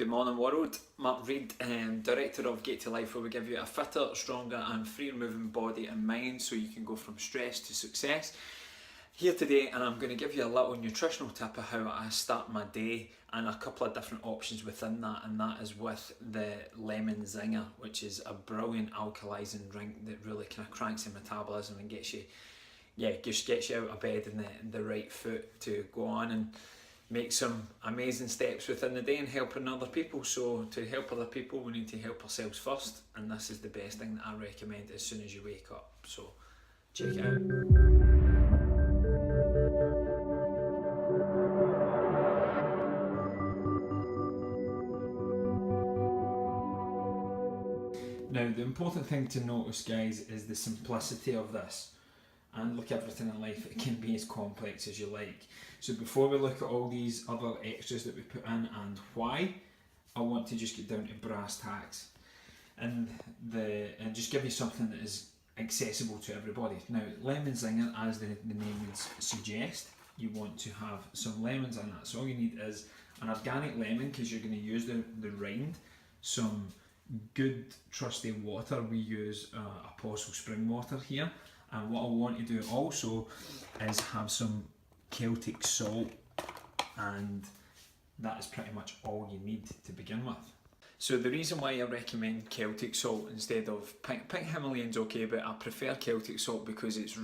Good morning world, Mark Reid, Director of Get to Life, where we give you a fitter, stronger and free moving body and mind so you can go from stress to success. Here today, and I'm going to give you a little nutritional tip of how I start my day and a couple of different options within that, and that is with the lemon Zinger, which is a brilliant alkalizing drink that really kind of cranks your metabolism and gets you out of bed in the right foot to go on and make some amazing steps within the day and helping other people. So to help other people, we need to help ourselves first, and this is the best thing that I recommend as soon as you wake up. So check it out. Now, the important thing to notice, guys, is the simplicity of this. And look, everything in life, it can be as complex as you like. So before we look at all these other extras that we put in and why, I want to just get down to brass tacks and just give you something that is accessible to everybody. Now, lemon zinger, as the name would suggest, you want to have some lemons in that. So all you need is an organic lemon, because you're going to use the rind, some good trusty water. We use Apostle spring water here. And what I want to do also is have some Celtic salt, and that is pretty much all you need to begin with. So the reason why I recommend Celtic salt instead of pink Himalayan's okay, but I prefer Celtic salt because it's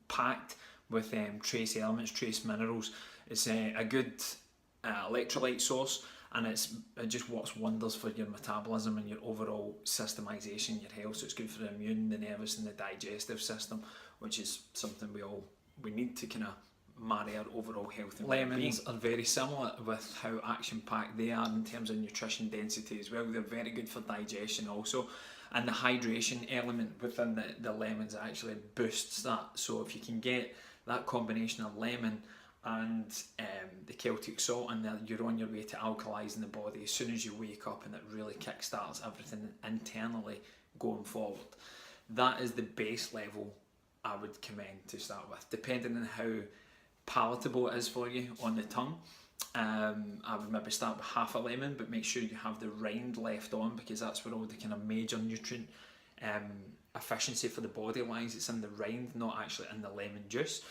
packed with trace elements, trace minerals. It's a good electrolyte source, and it just works wonders for your metabolism and your overall systemization, your health. So it's good for the immune, the nervous and the digestive system, which is something we need to kind of marry our overall health and lemons are very similar with how action-packed they are in terms of nutrition density as well. They're very good for digestion also, and the hydration element within the lemons actually boosts that. So if you can get that combination of lemon and the Celtic salt, and you're on your way to alkalising the body as soon as you wake up, and it really kickstarts everything internally going forward. That is the base level I would commend to start with, depending on how palatable it is for you on the tongue. I would maybe start with half a lemon, but make sure you have the rind left on, because that's where all the kind of major nutrient efficiency for the body lies. It's in the rind, not actually in the lemon juice.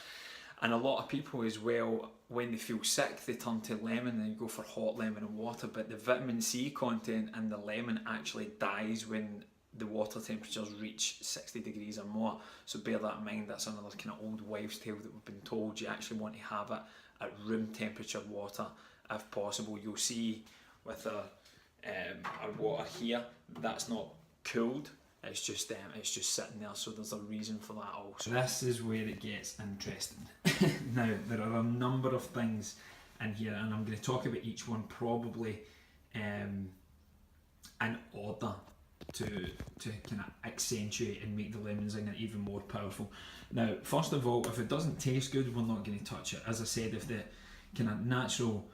And a lot of people as well, when they feel sick, they turn to lemon and go for hot lemon and water, but the vitamin C content in the lemon actually dies when the water temperatures reach 60 degrees or more. So bear that in mind. That's another kind of old wives' tale that we've been told. You actually want to have it at room temperature water if possible. You'll see with our water here, that's not cooled. It's just sitting there, so there's a reason for that also. This is where it gets interesting. Now, there are a number of things in here, and I'm going to talk about each one probably in order to kind of accentuate and make the lemon zinger even more powerful. Now, first of all, if it doesn't taste good, we're not going to touch it. As I said, if the kind of natural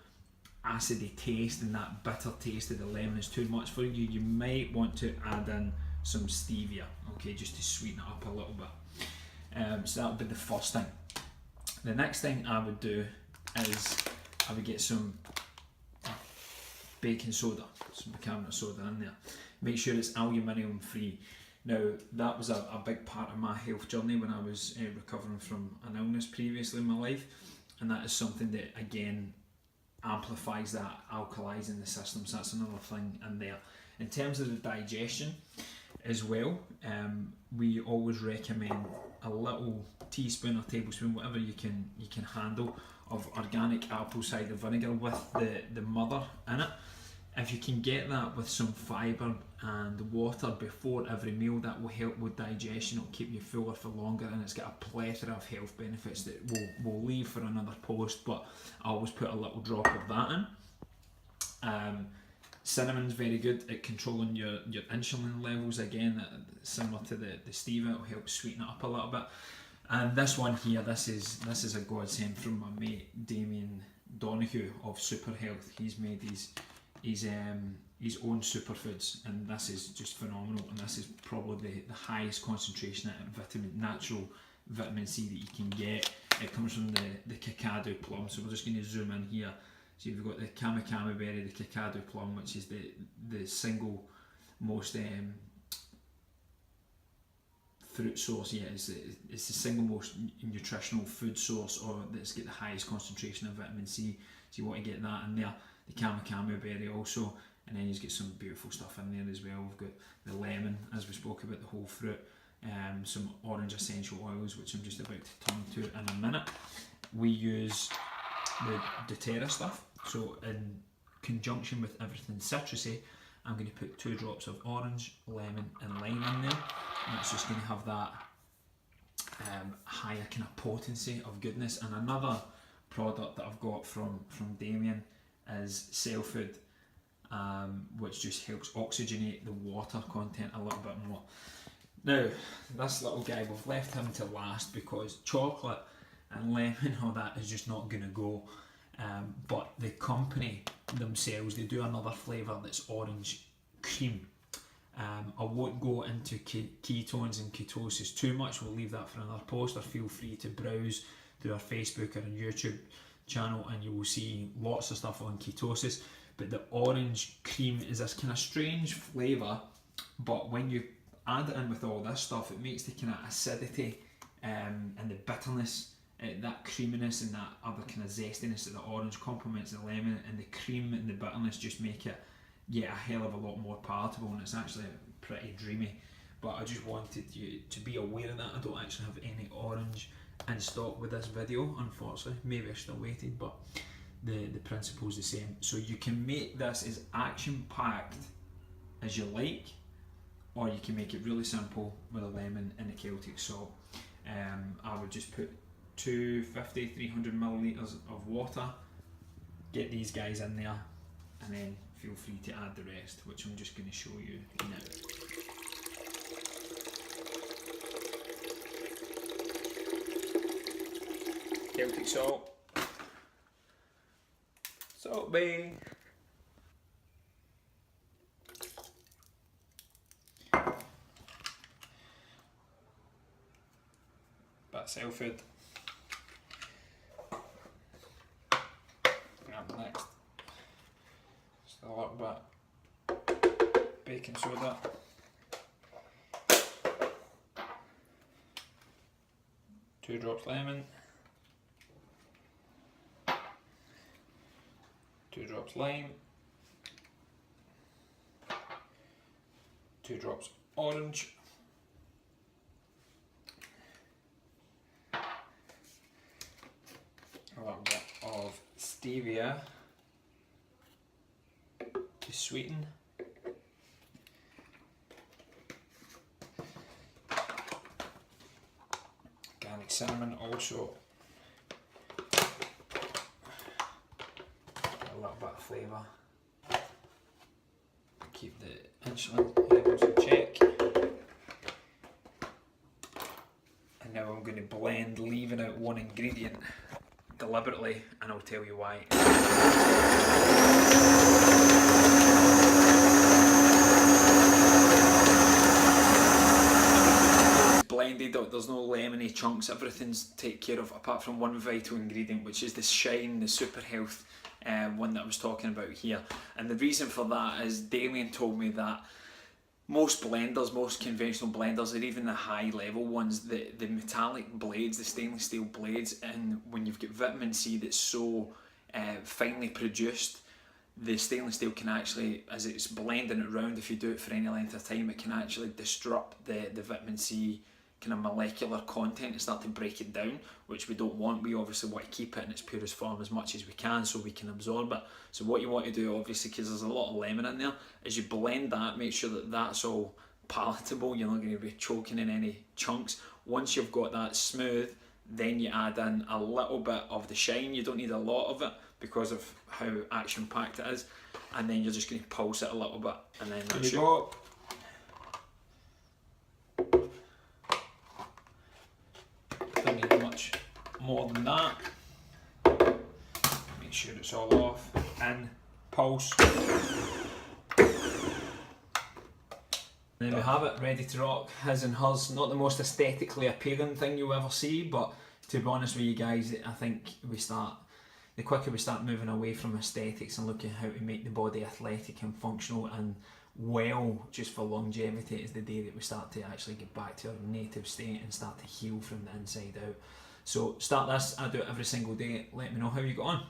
acidy taste and that bitter taste of the lemon is too much for you, you might want to add in some stevia, okay, just to sweeten it up a little bit. So that would be the first thing. The next thing I would do is I would get some baking soda, some bicarbonate soda in there. Make sure it's aluminium free. Now, that was a big part of my health journey when I was recovering from an illness previously in my life, and that is something that again amplifies that alkalizing the system. So that's another thing in there. In terms of the digestion as well, we always recommend a little teaspoon or tablespoon, whatever you can handle, of organic apple cider vinegar with the mother in it. If you can get that with some fibre and water before every meal, that will help with digestion. It'll keep you fuller for longer, and it's got a plethora of health benefits that we'll leave for another post, but I always put a little drop of that in. Cinnamon's very good at controlling your insulin levels. Again, similar to the stevia, it'll help sweeten it up a little bit. And this one here, this is a godsend from my mate Damien Donoghue of Super Health. He's made his own superfoods, and this is just phenomenal. And this is probably the highest concentration of natural vitamin C that you can get. It comes from the cacao plum. So we're just going to zoom in here So you've got the Kama berry, the cacao plum, which is the single most fruit source. Yeah, it's the single most nutritional food source, or that's got the highest concentration of vitamin C. So you want to get that in there. The Kama berry also, and then you get some beautiful stuff in there as well. We've got the lemon, as we spoke about, the whole fruit. Some orange essential oils, which I'm just about to turn to in a minute. We use the doTERRA stuff, so in conjunction with everything citrusy, I'm going to put 2 drops of orange, lemon and lime in there, and it's just going to have that higher kind of potency of goodness. And another product that I've got from Damien is Cell Food, which just helps oxygenate the water content a little bit more. Now, this little guy, we've left him to last because chocolate and lemon, all that is just not going to go. But the company themselves, they do another flavour that's orange cream. I won't go into ketones and ketosis too much, we'll leave that for another post, or feel free to browse through our Facebook or our YouTube channel and you will see lots of stuff on ketosis. But the orange cream is this kind of strange flavour, but when you add it in with all this stuff, it makes the kind of acidity and the bitterness, that creaminess and that other kind of zestiness that the orange complements the lemon, and the cream and the bitterness just make it a hell of a lot more palatable, and it's actually pretty dreamy. But I just wanted you to be aware of that. I don't actually have any orange in stock with this video, unfortunately. Maybe I should have waited, but the principle's the same. So you can make this as action packed as you like, or you can make it really simple with a lemon and a Celtic salt. I would just put 300 millilitres of water, get these guys in there, and then feel free to add the rest, which I'm just going to show you now. Celtic salt, Salt Bay, bit of Cell Food. Grab next, just a little bit baking soda, two drops lemon, 2 drops lime, 2 drops orange, a little bit of stevia to sweeten, organic cinnamon also, a little bit of flavour, keep the insulin levels in check. And now I'm going to blend, leaving out one ingredient deliberately, and I'll tell you why. Blended, there's no lemony chunks, everything's taken care of apart from one vital ingredient, which is the Shine, the Super Health one that I was talking about here. And the reason for that is Damien told me that most blenders, most conventional blenders, or even the high level ones, the metallic blades, the stainless steel blades, and when you've got vitamin C that's so finely produced, the stainless steel can actually, as it's blending it around, if you do it for any length of time, it can actually disrupt the vitamin C kind of molecular content and start to break it down, which we don't want. We obviously want to keep it in its purest form as much as we can so we can absorb it. So what you want to do, obviously, because there's a lot of lemon in there, is you blend that, make sure that that's all palatable, you're not going to be choking in any chunks. Once you've got that smooth, then you add in a little bit of the Shine. You don't need a lot of it because of how action packed it is, and then you're just going to pulse it a little bit, and then that's it. Don't need much more than that. Make sure it's all off, and pulse. Then we have it, ready to rock. His and hers, not the most aesthetically appealing thing you'll ever see, but to be honest with you guys, I think we start the quicker we start moving away from aesthetics and looking at how to make the body athletic and functional and well, just for longevity, is the day that we start to actually get back to our native state and start to heal from the inside out. So start this, I do it every single day, let me know how you got on.